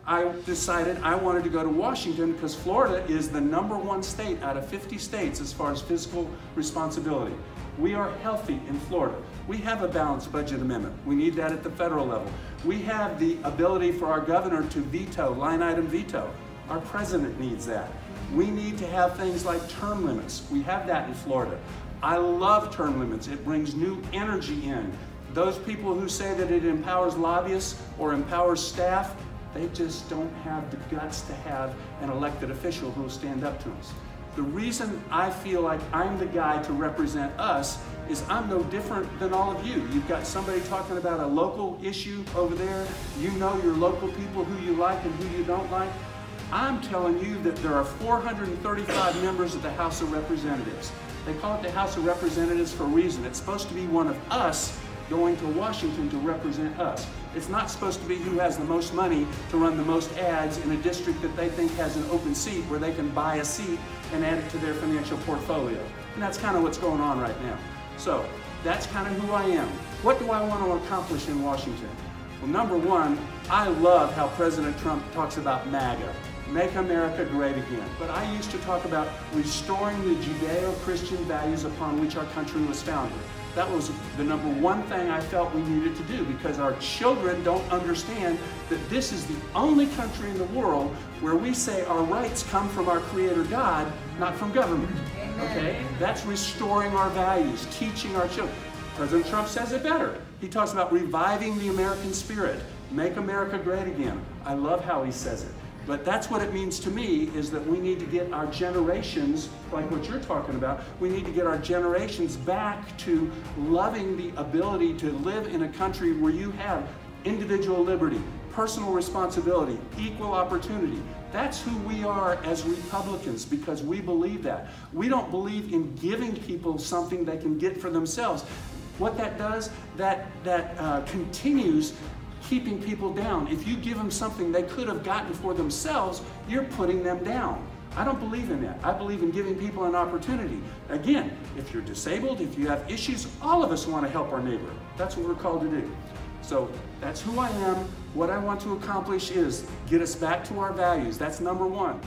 I decided I wanted to go to Washington because Florida is the #1 state out of 50 states as far as fiscal responsibility. We are healthy in Florida. We have a balanced budget amendment. We need that at the federal level. We have the ability for our governor to veto, line item veto. Our president needs that. We need to have things like term limits. We have that in Florida. I love term limits. It brings new energy in. Those people who say that it empowers lobbyists or empowers staff, they just don't have the guts to have an elected official who will stand up to us. The reason I feel like I'm the guy to represent us is I'm no different than all of you. You've got somebody talking about a local issue over there. You know your local people, who you like and who you don't like. I'm telling you that there are 435 members of the House of Representatives. They call it the House of Representatives for a reason. It's supposed to be one of us going to Washington to represent us. It's not supposed to be who has the most money to run the most ads in a district that they think has an open seat where they can buy a seat and add it to their financial portfolio. And that's kind of what's going on right now. So that's kind of who I am. What do I want to accomplish in Washington? Well, number one, I love how President Trump talks about MAGA. Make America Great Again. But I used to talk about restoring the Judeo-Christian values upon which our country was founded. That was the #1 thing I felt we needed to do, because our children don't understand that this is the only country in the world where we say our rights come from our Creator God, not from government. Okay? That's restoring our values, teaching our children. President Trump says it better. He talks about reviving the American spirit. Make America Great Again. I love how he says it. But that's what it means to me, is that we need to get our generations, like what you're talking about, we need to get our generations back to loving the ability to live in a country where you have individual liberty, personal responsibility, equal opportunity. That's who we are as Republicans, because we believe that. We don't believe in giving people something they can get for themselves. What that does, that continues keeping people down. If you give them something they could have gotten for themselves, you're putting them down. I don't believe in that. I believe in giving people an opportunity. Again, if you're disabled, if you have issues, all of us want to help our neighbor. That's what we're called to do. So that's who I am. What I want to accomplish is get us back to our values. That's #1.